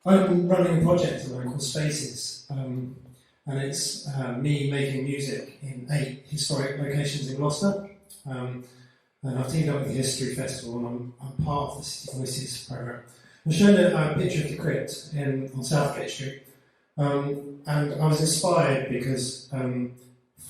I'm running a project at called Spaces, and it's me making music in 8 historic locations in Gloucester. And I've teamed up with the History Festival, and I'm part of the City Voices programme. I'm showing a picture of the crypt on Southgate Street, and I was inspired because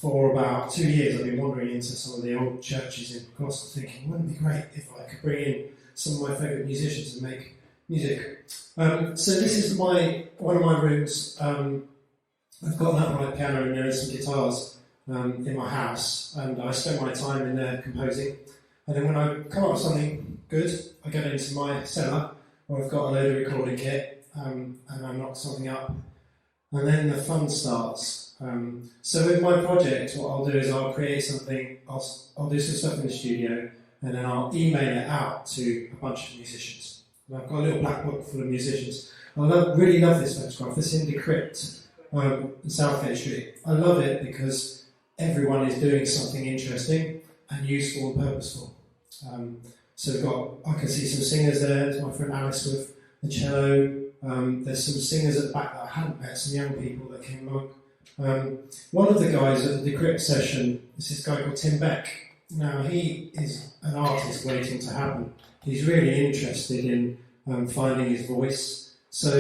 for about 2 years I've been wandering into some of the old churches in Gloucester thinking, wouldn't it be great if I could bring in some of my favourite musicians and make music. So this is one of my rooms. I've got an upright piano and there are some guitars in my house, and I spend my time in there composing. And then when I come up with something good, I go into my cellar where I've got a load of recording kit, and I knock something up, and then the fun starts. So with my project, what I'll do is I'll create something, I'll do some stuff in the studio, and then I'll email it out to a bunch of musicians. And I've got a little black book full of musicians. I really love this photograph. It's in the crypt in Southgate Street. I love it because everyone is doing something interesting and useful and purposeful. So I can see some singers there. There's my friend Alice with the cello. There's some singers at the back that I hadn't met, some young people that came along. One of the guys at the crypt session is this guy called Tim Beck. Now, he is an artist waiting to happen. He's really interested in finding his voice. So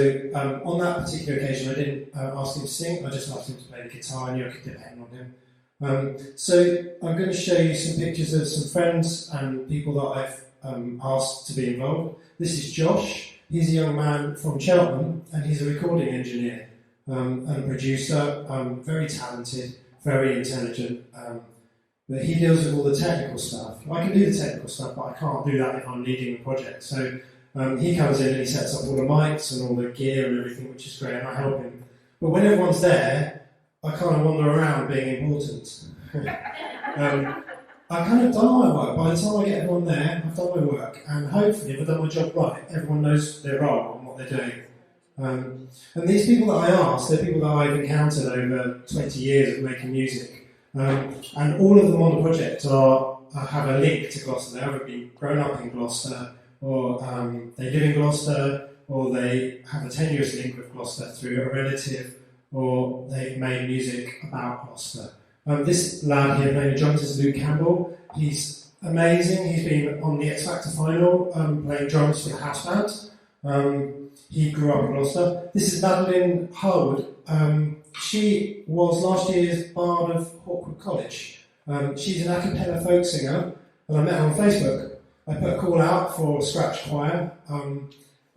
on that particular occasion, I didn't ask him to sing, I just asked him to play the guitar, and I could depend on him. So I'm going to show you some pictures of some friends and people that I've asked to be involved. This is Josh. He's a young man from Cheltenham, and he's a recording engineer and a producer, very talented, very intelligent. But he deals with all the technical stuff. I can do the technical stuff, but I can't do that if I'm leading a project. So he comes in and he sets up all the mics and all the gear and everything, which is great, and I help him. But when everyone's there, I kind of wander around being important. I've kind of done my work. By the time I get everyone there, I've done my work, and hopefully if I've done my job right, everyone knows their role and what they're doing. And these people that I ask, they're people that I've encountered over 20 years of making music. And all of them on the project have a link to Gloucester. They've either been grown up in Gloucester, or they live in Gloucester, or they have a tenuous link with Gloucester through a relative, or they've made music about Gloucester. This lad here playing the drums is Luke Campbell. He's amazing. He's been on the X Factor final playing drums for the house band. He grew up in Gloucester. This is Madeline Harwood. She was last year's Bard of Hawkwood College. She's an a cappella folk singer, and I met her on Facebook. I put a call out for a scratch choir,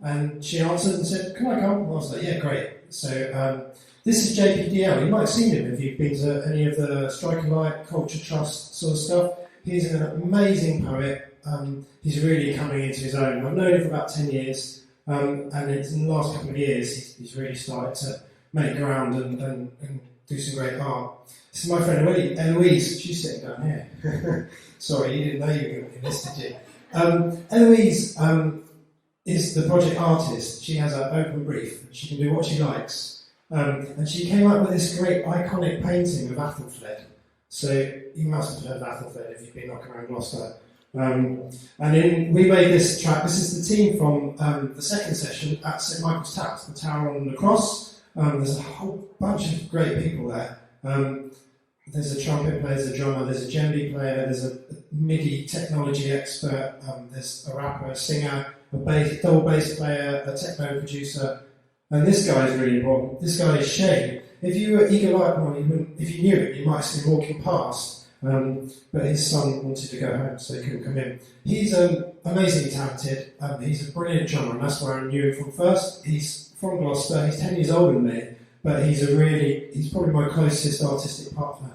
and she answered and said, "Can I come?" And I was like, "Yeah, great." So this is JPDL. You might have seen him if you've been to any of the Strike a Light, Culture Trust sort of stuff. He's an amazing poet. He's really coming into his own. I've known him for about 10 years, and in the last couple of years, he's really started to make ground and do some great art. This is my friend Eloise. She's sitting down here. Sorry, you didn't know you were going to be this, did you? Eloise is the project artist. She has an open brief. She can do what she likes. And she came up with this great iconic painting of Athelflaed. So you must have heard of Athelflaed if you've been knocking around Gloucester. We made this track. This is the team from the second session at St Michael's Tower, the tower on the cross. There's a whole bunch of great people there. There's a trumpet player, there's a drummer, there's a djembe player, there's a MIDI technology expert, there's a rapper, a singer, a double bass player, a techno producer, and this guy is really important. This guy is Shane. If you were eagle-eyed, well, if you knew it, you might have seen him walking past, but his son wanted to go home, so he couldn't come in. He's amazingly talented. He's a brilliant drummer, and that's where I knew him from first. He's from Gloucester. He's 10 years older than me, but he's probably my closest artistic partner.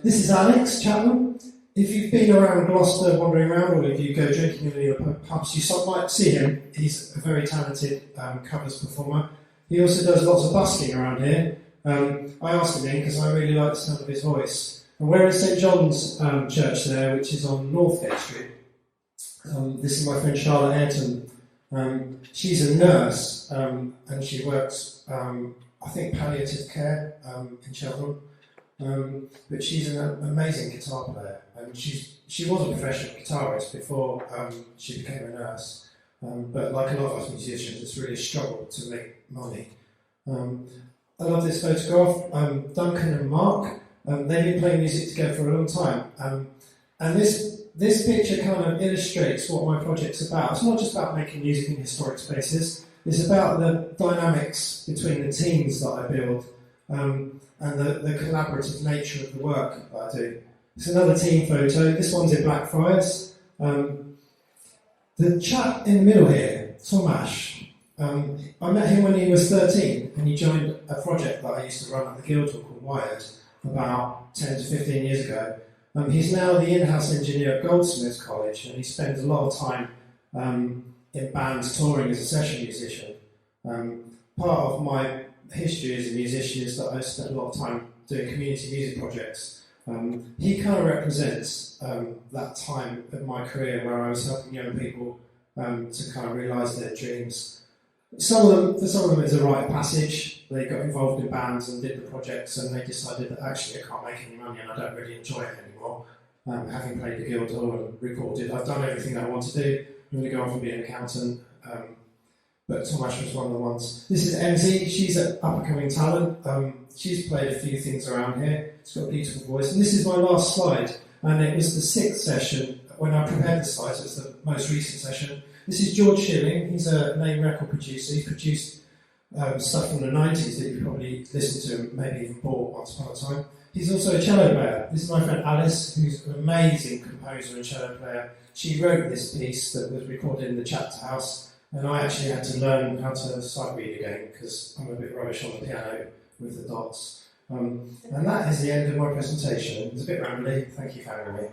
This is Alex Chapman. If you've been around Gloucester wandering around, or if you go drinking in any of the pubs, you might see him. He's a very talented covers performer. He also does lots of busking around here. I asked him in because I really like the sound of his voice. And we're in St John's Church there, which is on Northgate Street. This is my friend Charlotte Ayrton. She's a nurse, and she works, I think, palliative care in Cheltenham. But she's an amazing guitar player, and she was a professional guitarist before she became a nurse. but like a lot of us musicians, it's really a struggle to make money. I love this photograph. Duncan and Mark, they've been playing music together for a long time. And this picture kind of illustrates what my project's about. It's not just about making music in historic spaces, it's about the dynamics between the teams that I build and the collaborative nature of the work that I do. It's another team photo. This one's in Blackfriars. The chap in the middle here, Tomasz, I met him when he was 13 and he joined a project that I used to run at the Guildhall called Wired about 10 to 15 years ago. He's now the in-house engineer at Goldsmiths College and he spends a lot of time in bands touring as a session musician. Part of my history as a musician is that I spent a lot of time doing community music projects. He kind of represents that time of my career where I was helping young people to kind of realise their dreams. For some of them it's a rite of passage. They got involved in bands and did the projects and they decided that actually I can't make any money and I don't really enjoy it anymore. Having played the Guildhall and recorded, I've done everything I want to do. I'm going to go on from being an accountant. But Tomasz was one of the ones. This is MZ, she's an up-and-coming talent. She's played a few things around here. She's got a beautiful voice. And this is my last slide. And it was the 6th session when I prepared the slides. It was the most recent session. This is George Schilling. He's a name record producer. He's produced stuff from the 90s that you probably listened to and maybe even bought once upon a time. He's also a cello player. This is my friend Alice, who's an amazing composer and cello player. She wrote this piece that was recorded in the Chapter House. And I actually had to learn how to sight read again because I'm a bit rubbish on the piano with the dots. And that is the end of my presentation. It was a bit rambly. Thank you for having me.